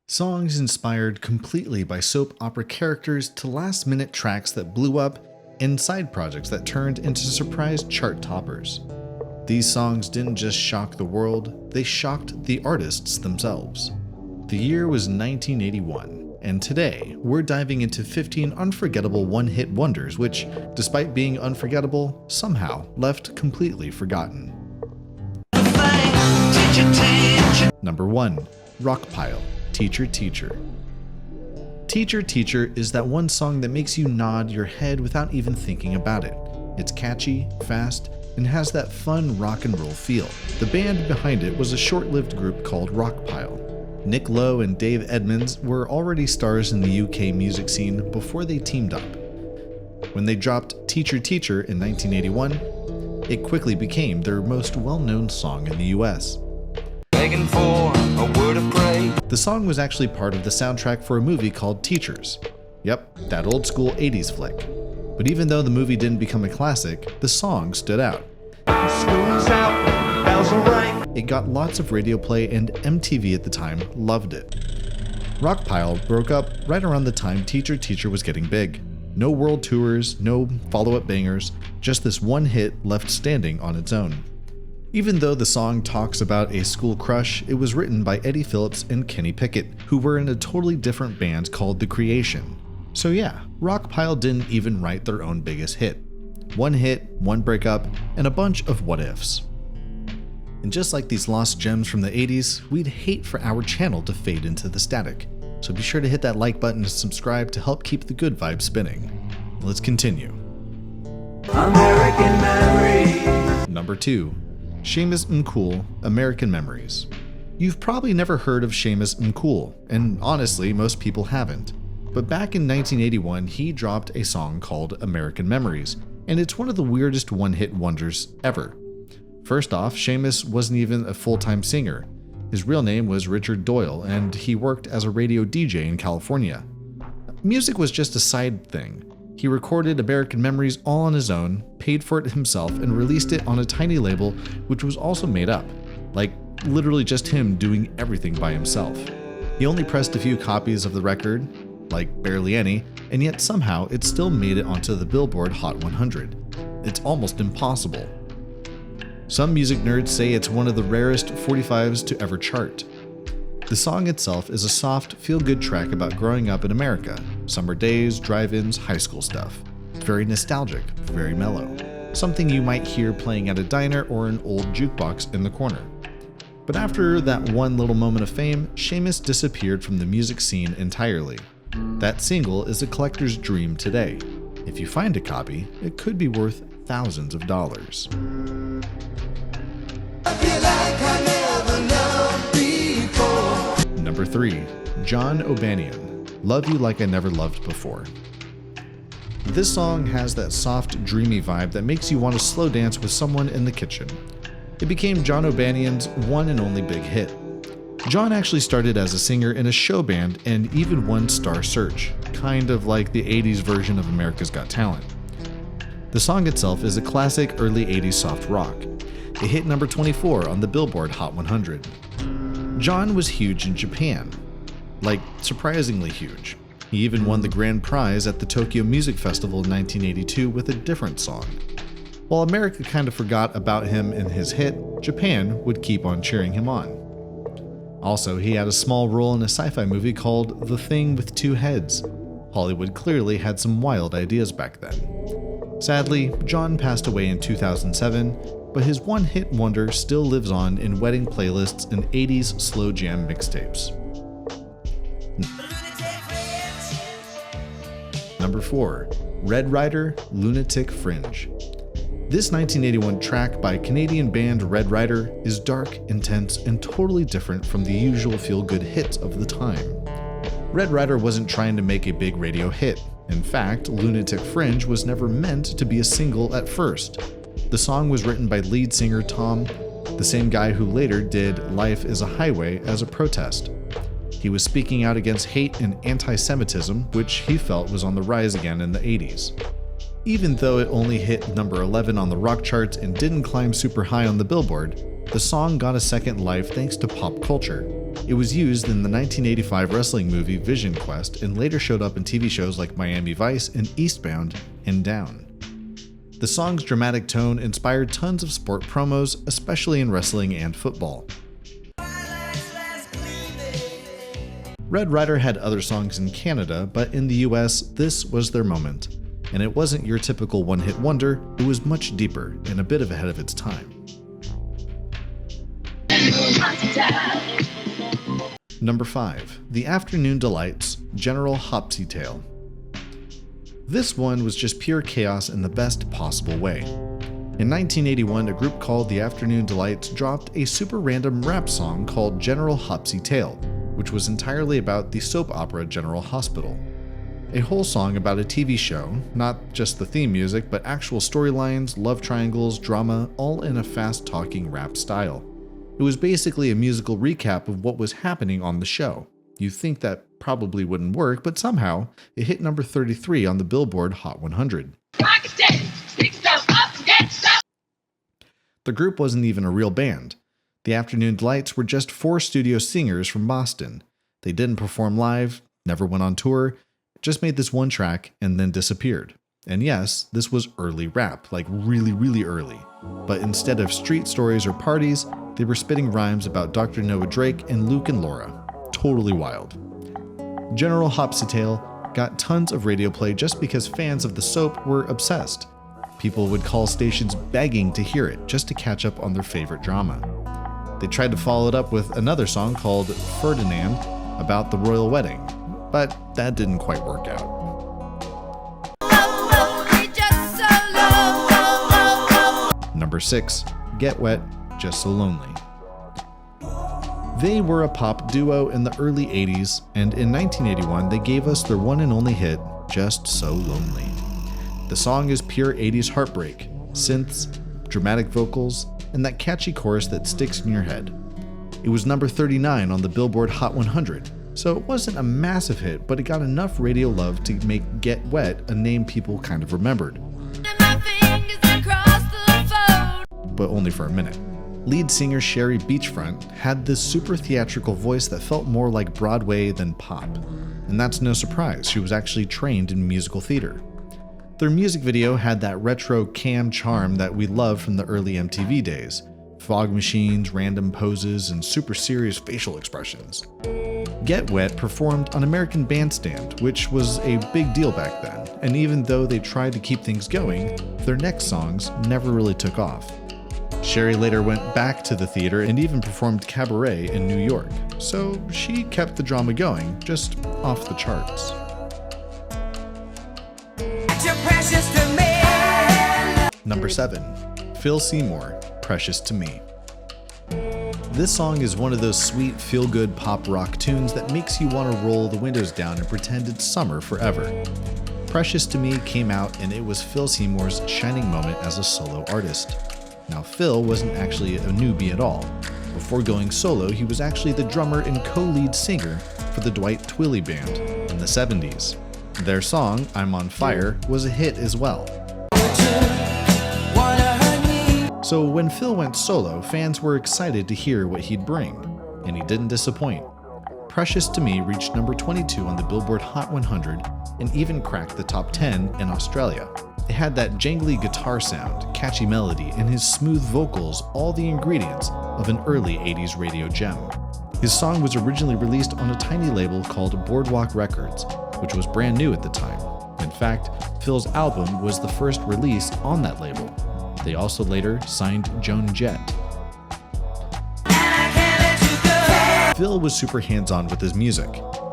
Songs inspired completely by soap opera characters to last-minute tracks that blew up and side projects that turned into surprise chart toppers. These songs didn't just shock the world, they shocked the artists themselves. The year was 1981, and today we're diving into 15 unforgettable one-hit wonders which, despite being unforgettable, somehow left completely forgotten. Number 1. Rockpile. Teacher Teacher. Teacher Teacher is that one song that makes you nod your head without even thinking about it. It's catchy, fast, and has that fun rock and roll feel. The band behind it was a short-lived group called Rockpile. Nick Lowe and Dave Edmunds were already stars in the UK music scene before they teamed up. When they dropped Teacher Teacher in 1981, it quickly became their most well-known song in the US. Begging for a word of praise. The song was actually part of the soundtrack for a movie called Teachers. Yep, that old school 80s flick. But even though the movie didn't become a classic, the song stood out. School's out, bells will ring. It got lots of radio play and MTV at the time loved it. Rockpile broke up right around the time Teacher Teacher was getting big. No world tours, no follow-up bangers, just this one hit left standing on its own. Even though the song talks about a school crush, it was written by Eddie Phillips and Kenny Pickett, who were in a totally different band called The Creation. So yeah, Rockpile didn't even write their own biggest hit. One hit, one breakup, and a bunch of what-ifs. And just like these lost gems from the 80s, we'd hate for our channel to fade into the static. So be sure to hit that like button and subscribe to help keep the good vibes spinning. Let's continue. American Memories. Number 2. Seamus Mcool, American Memories. You've probably never heard of Seamus Mcool, and honestly, most people haven't. But back in 1981, he dropped a song called American Memories, and it's one of the weirdest one-hit wonders ever. First off, Seamus wasn't even a full-time singer. His real name was Richard Doyle, and he worked as a radio DJ in California. Music was just a side thing. He recorded American Memories all on his own, paid for it himself, and released it on a tiny label which was also made up. Like, literally just him doing everything by himself. He only pressed a few copies of the record, like barely any, and yet somehow it still made it onto the Billboard Hot 100. It's almost impossible. Some music nerds say it's one of the rarest 45s to ever chart. The song itself is a soft, feel-good track about growing up in America. Summer days, drive-ins, high school stuff. Very nostalgic, very mellow. Something you might hear playing at a diner or an old jukebox in the corner. But after that one little moment of fame, Seamus disappeared from the music scene entirely. That single is a collector's dream today. If you find a copy, it could be worth thousands of dollars. I feel like I never loved before. Number 3. John O'Banion, Love You Like I Never Loved Before. This song has that soft, dreamy vibe that makes you want to slow dance with someone in the kitchen. It became John O'Banion's one and only big hit. John actually started as a singer in a show band and even won Star Search, kind of like the 80s version of America's Got Talent. The song itself is a classic early 80s soft rock. It hit number 24 on the Billboard Hot 100. John was huge in Japan. Like, surprisingly huge. He even won the grand prize at the Tokyo Music Festival in 1982 with a different song. While America kind of forgot about him and his hit, Japan would keep on cheering him on. Also, he had a small role in a sci-fi movie called The Thing with Two Heads. Hollywood clearly had some wild ideas back then. Sadly, John passed away in 2007, but his one-hit wonder still lives on in wedding playlists and 80s slow jam mixtapes. Number 4. Red Rider, Lunatic Fringe. This 1981 track by Canadian band Red Rider is dark, intense, and totally different from the usual feel-good hits of the time. Red Rider wasn't trying to make a big radio hit. In fact, Lunatic Fringe was never meant to be a single at first. The song was written by lead singer Tom, the same guy who later did Life is a Highway as a protest. He was speaking out against hate and anti-Semitism, which he felt was on the rise again in the 80s. Even though it only hit number 11 on the rock charts and didn't climb super high on the Billboard, The song got a second life thanks to pop culture. It was used in the 1985 wrestling movie Vision Quest and later showed up in TV shows like Miami Vice and Eastbound and Down. The song's dramatic tone inspired tons of sport promos, especially in wrestling and football. Red Rider had other songs in Canada, but in the US, this was their moment. And it wasn't your typical one-hit wonder, it was much deeper and a bit ahead of its time. Number 5. The Afternoon Delights, General Hopsy Tale. This one was just pure chaos in the best possible way. In 1981, a group called the Afternoon Delights dropped a super random rap song called General Hopsy Tale, which was entirely about the soap opera General Hospital. A whole song about a TV show, not just the theme music, but actual storylines, love triangles, drama, all in a fast-talking rap style. It was basically a musical recap of what was happening on the show. You'd think that probably wouldn't work, but somehow it hit number 33 on the Billboard Hot 100. The group wasn't even a real band. The Afternoon Delights were just 4 studio singers from Boston. They didn't perform live, never went on tour, just made this one track and then disappeared. And yes, this was early rap, like really early. But instead of street stories or parties, they were spitting rhymes about Dr. Noah Drake and Luke and Laura. Totally wild. General Hopsy Tale got tons of radio play just because fans of the soap were obsessed. People would call stations begging to hear it just to catch up on their favorite drama. They tried to follow it up with another song called Ferdinand about the royal wedding, but that didn't quite work out. Number 6. Get Wet, Just So Lonely. They were a pop duo in the early 80s, and in 1981 they gave us their one and only hit, Just So Lonely. The song is pure 80s heartbreak, synths, dramatic vocals, and that catchy chorus that sticks in your head. It was number 39 on the Billboard Hot 100, so it wasn't a massive hit, but it got enough radio love to make Get Wet a name people kind of remembered. But only for a minute. Lead singer Sherry Beachfront had this super theatrical voice that felt more like Broadway than pop. And that's no surprise, she was actually trained in musical theater. Their music video had that retro cam charm that we loved from the early MTV days. Fog machines, random poses, and super serious facial expressions. Get Wet performed on American Bandstand, which was a big deal back then, and even though they tried to keep things going, their next songs never really took off. Sherry later went back to the theater and even performed cabaret in New York, so she kept the drama going, just off the charts. Number 7. Phil Seymour, Precious to Me. This song is one of those sweet, feel-good pop rock tunes that makes you want to roll the windows down and pretend it's summer forever. Precious to Me came out and it was Phil Seymour's shining moment as a solo artist. Now, Phil wasn't actually a newbie at all. Before going solo, he was actually the drummer and co-lead singer for the Dwight Twilley Band in the 70s. Their song, I'm on Fire, was a hit as well. So when Phil went solo, fans were excited to hear what he'd bring, and he didn't disappoint. Precious to Me reached number 22 on the Billboard Hot 100 and even cracked the top 10 in Australia. It had that jangly guitar sound, catchy melody, and his smooth vocals, all the ingredients of an early 80s radio gem. His song was originally released on a tiny label called Boardwalk Records, which was brand new at the time. In fact, Phil's album was the first release on that label. They also later signed Joan Jett. Phil was super hands-on with his music.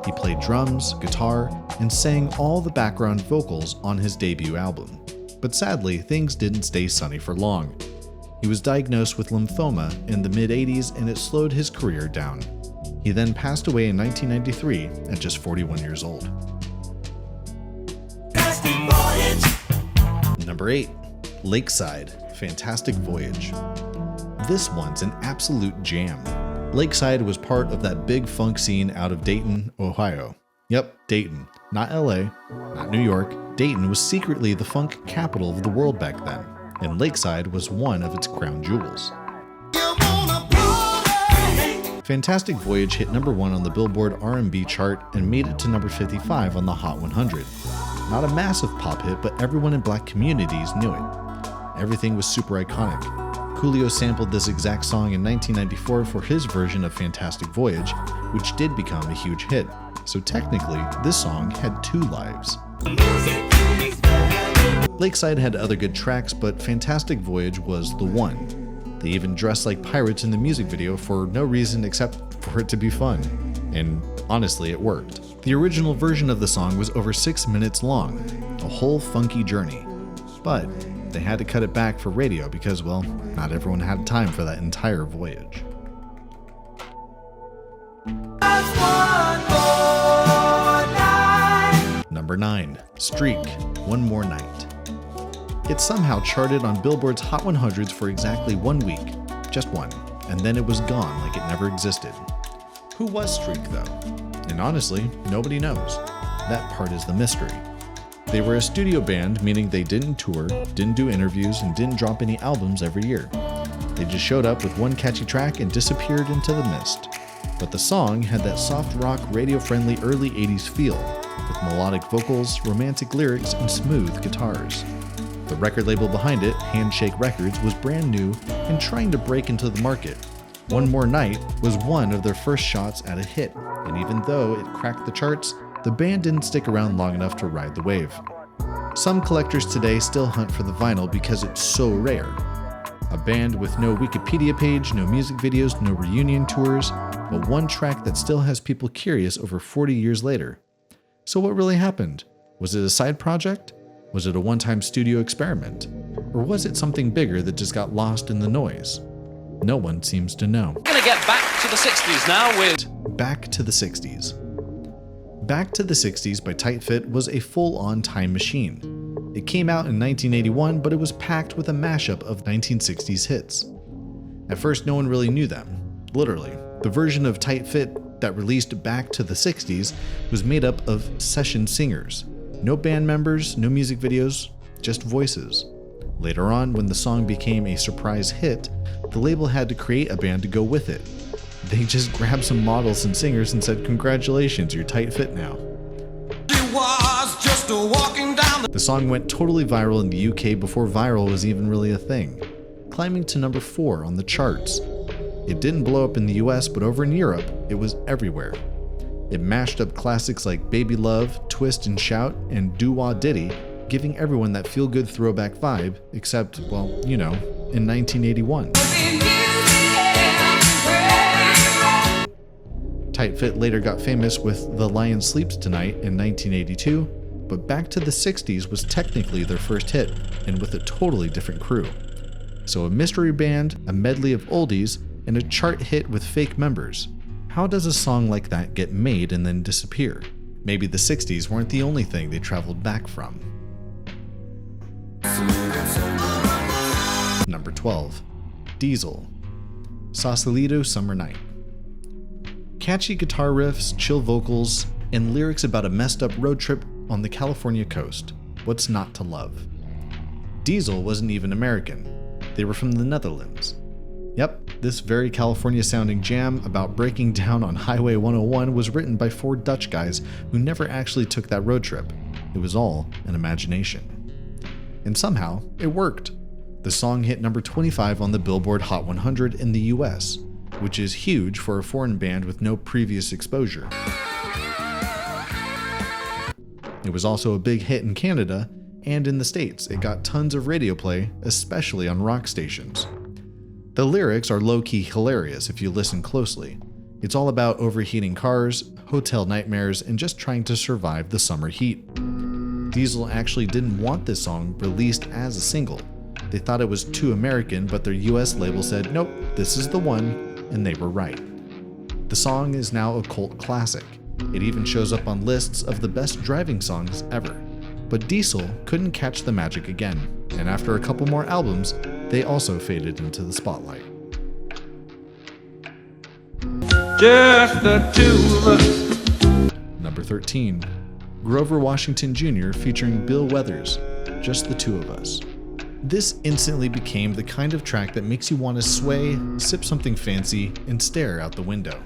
He played drums, guitar, and sang all the background vocals on his debut album. But sadly, things didn't stay sunny for long. He was diagnosed with lymphoma in the mid-80s and it slowed his career down. He then passed away in 1993 at just 41 years old. Number 8. Lakeside, Fantastic Voyage. This one's an absolute jam. Lakeside was part of that big funk scene out of Dayton, Ohio. Yep, Dayton. Not LA, not New York. Dayton was secretly the funk capital of the world back then, and Lakeside was one of its crown jewels. Fantastic Voyage hit number 1 on the Billboard R&B chart and made it to number 55 on the Hot 100. Not a massive pop hit, but everyone in black communities knew it. Everything was super iconic. Coolio sampled this exact song in 1994 for his version of Fantastic Voyage, which did become a huge hit. So technically, this song had 2 lives. Lakeside had other good tracks, but Fantastic Voyage was the one. They even dressed like pirates in the music video for no reason except for it to be fun. And honestly, it worked. The original version of the song was over 6 minutes long, a whole funky journey. But they had to cut it back for radio because, well, not everyone had time for that entire voyage. Number 9. Streak, One More Night. It somehow charted on Billboard's Hot 100s for exactly 1 week, just one, and then it was gone like it never existed. Who was Streak though? And honestly, nobody knows. That part is the mystery. They were a studio band, meaning they didn't tour, didn't do interviews, and didn't drop any albums every year. They just showed up with one catchy track and disappeared into the mist. But the song had that soft rock, radio-friendly early 80s feel, with melodic vocals, romantic lyrics, and smooth guitars. The record label behind it, Handshake Records, was brand new and trying to break into the market. One More Night was one of their first shots at a hit, and even though it cracked the charts, the band didn't stick around long enough to ride the wave. Some collectors today still hunt for the vinyl because it's so rare. A band with no Wikipedia page, no music videos, no reunion tours, but one track that still has people curious over 40 years later. So what really happened? Was it a side project? Was it a one-time studio experiment? Or was it something bigger that just got lost in the noise? No one seems to know. We're gonna get back to the 60s now with Back to the 60s. Back to the 60s by Tight Fit was a full-on time machine. It came out in 1981, but it was packed with a mashup of 1960s hits. At first, no one really knew them. Literally, the version of Tight Fit that released Back to the 60s was made up of session singers. No band members, no music videos, just voices. Later on, when the song became a surprise hit, the label had to create a band to go with it. They just grabbed some models and singers and said, "Congratulations, you're Tight Fit now." The song went totally viral in the UK before viral was even really a thing, climbing to number 4 on the charts. It didn't blow up in the US, but over in Europe, it was everywhere. It mashed up classics like Baby Love, Twist and Shout, and Doo-Wah Diddy, giving everyone that feel-good throwback vibe, except, well, you know, in 1981. Tight Fit later got famous with The Lion Sleeps Tonight in 1982, but Back to the 60s was technically their first hit, and with a totally different crew. So a mystery band, a medley of oldies, and a chart hit with fake members. How does a song like that get made and then disappear? Maybe the 60s weren't the only thing they traveled back from. Number 12. Diesel. Sausalito Summer Night. Catchy guitar riffs, chill vocals, and lyrics about a messed up road trip on the California coast. What's not to love? Diesel wasn't even American. They were from the Netherlands. Yep, this very California-sounding jam about breaking down on Highway 101 was written by 4 Dutch guys who never actually took that road trip. It was all an imagination. And somehow, it worked. The song hit number 25 on the Billboard Hot 100 in the US, which is huge for a foreign band with no previous exposure. It was also a big hit in Canada, and in the States, it got tons of radio play, especially on rock stations. The lyrics are low-key hilarious if you listen closely. It's all about overheating cars, hotel nightmares, and just trying to survive the summer heat. Diesel actually didn't want this song released as a single. They thought it was too American, but their US label said, "Nope, this is the one," and they were right. The song is now a cult classic. It even shows up on lists of the best driving songs ever. But Diesel couldn't catch the magic again, and after a couple more albums, they also faded into the spotlight. just the two of us. Number 13. Grover Washington Jr. featuring Bill Withers, Just the Two of Us. This instantly became the kind of track that makes you want to sway, sip something fancy, and stare out the window.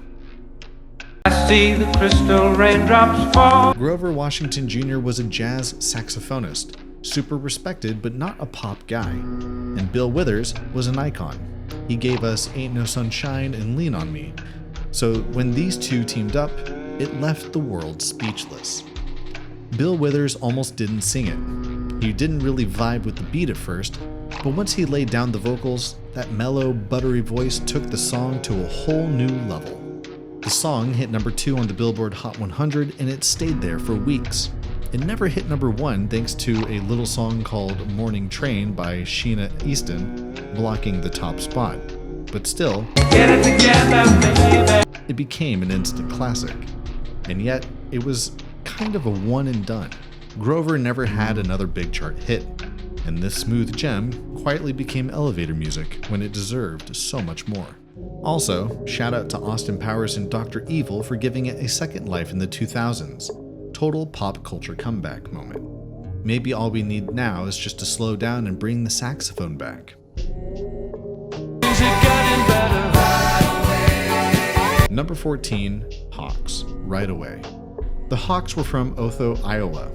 I see the crystal raindrops fall. Grover Washington Jr. was a jazz saxophonist, super respected but not a pop guy. And Bill Withers was an icon. He gave us Ain't No Sunshine and Lean on Me. So when these two teamed up, it left the world speechless. Bill Withers almost didn't sing it. He didn't really vibe with the beat at first, but once he laid down the vocals, that mellow, buttery voice took the song to a whole new level. The song hit number 2 on the Billboard Hot 100, and it stayed there for weeks. It never hit number 1 thanks to a little song called Morning Train by Sheena Easton blocking the top spot. But still, Get it together, baby. it became an instant classic. And yet, it was kind of a one and done. Grover never had another big chart hit, and this smooth gem quietly became elevator music when it deserved so much more. Also, shout out to Austin Powers and Dr. Evil for giving it a second life in the 2000s. Total pop culture comeback moment. Maybe all we need now is just to slow down and bring the saxophone back. Number 14, Hawks, Right Away. The Hawks were from Otho, Iowa.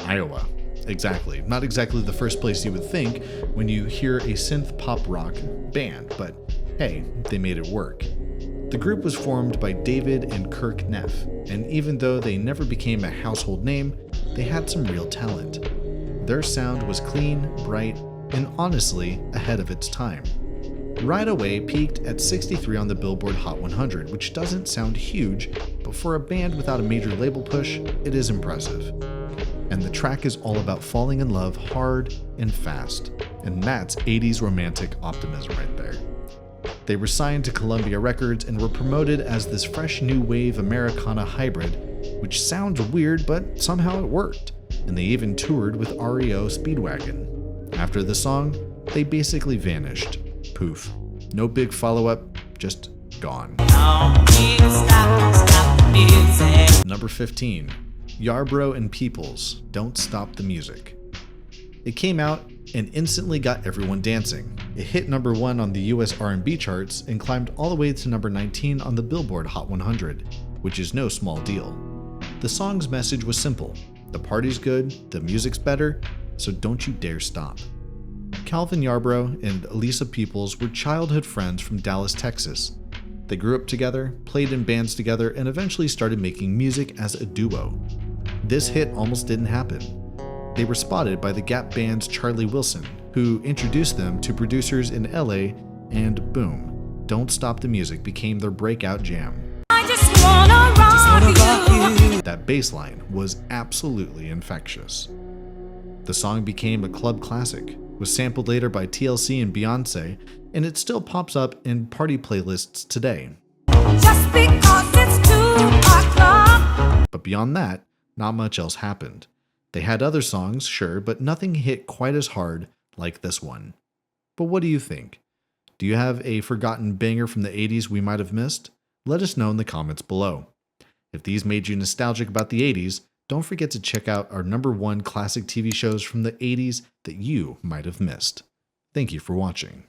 Iowa, exactly. Not exactly the first place you would think when you hear a synth pop rock band, but hey, they made it work. The group was formed by David and Kirk Neff, and even though they never became a household name, they had some real talent. Their sound was clean, bright, and honestly ahead of its time. Right Away peaked at 63 on the Billboard Hot 100, which doesn't sound huge, but for a band without a major label push, it is impressive. And the track is all about falling in love hard and fast, and that's 80s romantic optimism right there. They were signed to Columbia Records and were promoted as this fresh new wave Americana hybrid, which sounds weird, but somehow it worked, and they even toured with REO Speedwagon. After the song, they basically vanished. Poof. No big follow-up, just gone. Number 15, Yarbrough and Peoples, Don't Stop the Music. It came out and instantly got everyone dancing. It hit number 1 on the US R&B charts and climbed all the way to number 19 on the Billboard Hot 100, which is no small deal. The song's message was simple. The party's good, the music's better, so don't you dare stop. Calvin Yarbrough and Elisa Peoples were childhood friends from Dallas, Texas. They grew up together, played in bands together, and eventually started making music as a duo. This hit almost didn't happen. They were spotted by the Gap Band's Charlie Wilson, who introduced them to producers in LA, and boom, Don't Stop the Music became their breakout jam. I just wanna rock you. That bass line was absolutely infectious. The song became a club classic, was sampled later by TLC and Beyonce, and it still pops up in party playlists today. Just because it's 2:00. But beyond that, not much else happened. They had other songs, sure, but nothing hit quite as hard like this one. But what do you think? Do you have a forgotten banger from the 80s we might have missed? Let us know in the comments below. If these made you nostalgic about the 80s, don't forget to check out our number 1 classic TV shows from the 80s that you might have missed. Thank you for watching.